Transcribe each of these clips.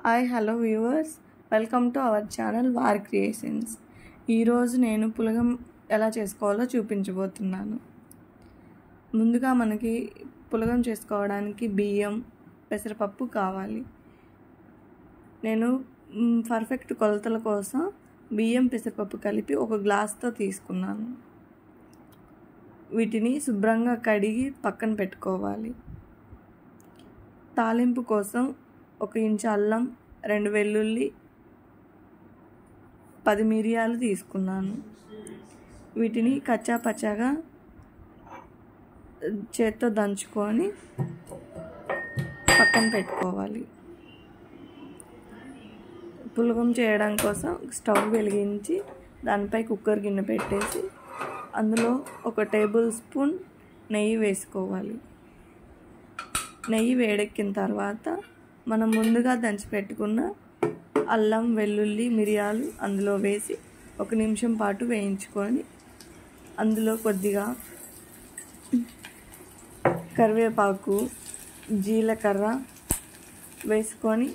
Hi hello viewers, welcome to our channel war creations. ఈరోజు నేను పులగం ఎలా చేసుకోవాలో చూపించబోతున్నాను. ముందుగా మనకి పులగం చేసుకోవడానికి బియ్యం, పెసరపప్పు కావాలి. నేను పర్ఫెక్ట్ కొలతల కోసం బియ్యం, పెసరపప్పు కలిపి ఒక గ్లాస్తో తీసుకున్నాను. వీటిని శుభ్రంగా కడిగి పక్కన పెట్టుకోవాలి. తాలింపు కోసం 1 ఇంచు అల్లం, 2 వెల్లుల్లి, 10 మిరియాలు తీసుకున్నాను. వీటిని కచ్చా పచ్చాగా చేత్తో దంచుకొని పక్కన పెట్టుకోవాలి. పులగం చేయడం కోసం స్టవ్ వెలిగించి దానిపై కుక్కర్ గిన్నె పెట్టేసి అందులో 1 టేబుల్ స్పూన్ నెయ్యి వేసుకోవాలి. నెయ్యి వేడెక్కిన తర్వాత మనం ముందుగా దంచి పెట్టుకున్న అల్లం, వెల్లుల్లి, మిరియాలు అందులో వేసి 1 నిమిషం పాటు వేయించుకొని అందులో కొద్దిగా కరివేపాకు, జీలకర్ర వేసుకొని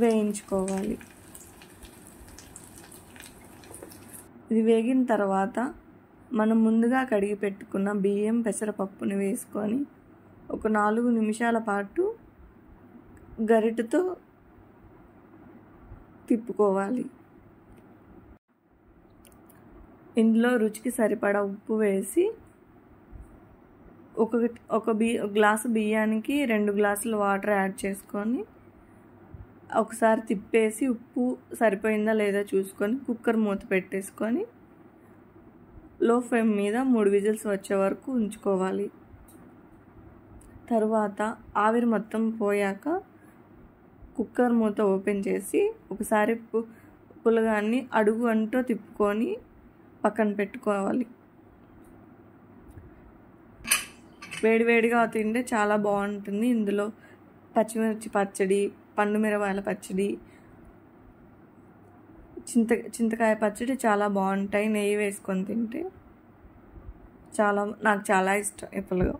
వేయించుకోవాలి. ఇది వేగిన తర్వాత మనం ముందుగా కడిగి పెట్టుకున్న బియ్యం, పెసరపప్పుని వేసుకొని 4 నిమిషాల పాటు గరిటెతో తిప్పుకోవాలి. ఇందులో రుచికి సరిపడా ఉప్పు వేసి ఒక గ్లాసు బియ్యానికి 2 గ్లాసుల వాటర్ యాడ్ చేసుకొని ఒకసారి తిప్పేసి ఉప్పు సరిపోయిందా లేదా చూసుకొని కుక్కర్ మూత పెట్టేసుకొని లో ఫ్లేమ్ మీద 3 విజిల్స్ వచ్చే వరకు ఉంచుకోవాలి. తరువాత ఆవిరి మొత్తం పోయాక కుక్కర్ మూత ఓపెన్ చేసి ఒకసారి పులగాన్ని అడుగు అంటూ తిప్పుకొని పక్కన పెట్టుకోవాలి. వేడివేడిగా తింటే చాలా బాగుంటుంది. ఇందులో పచ్చిమిర్చి పచ్చడి, పండు మిరపకాయల పచ్చడి, చింతకాయ పచ్చడి చాలా బాగుంటాయి. నెయ్యి వేసుకొని తింటే నాకు చాలా ఇష్టం ఈ పులగం.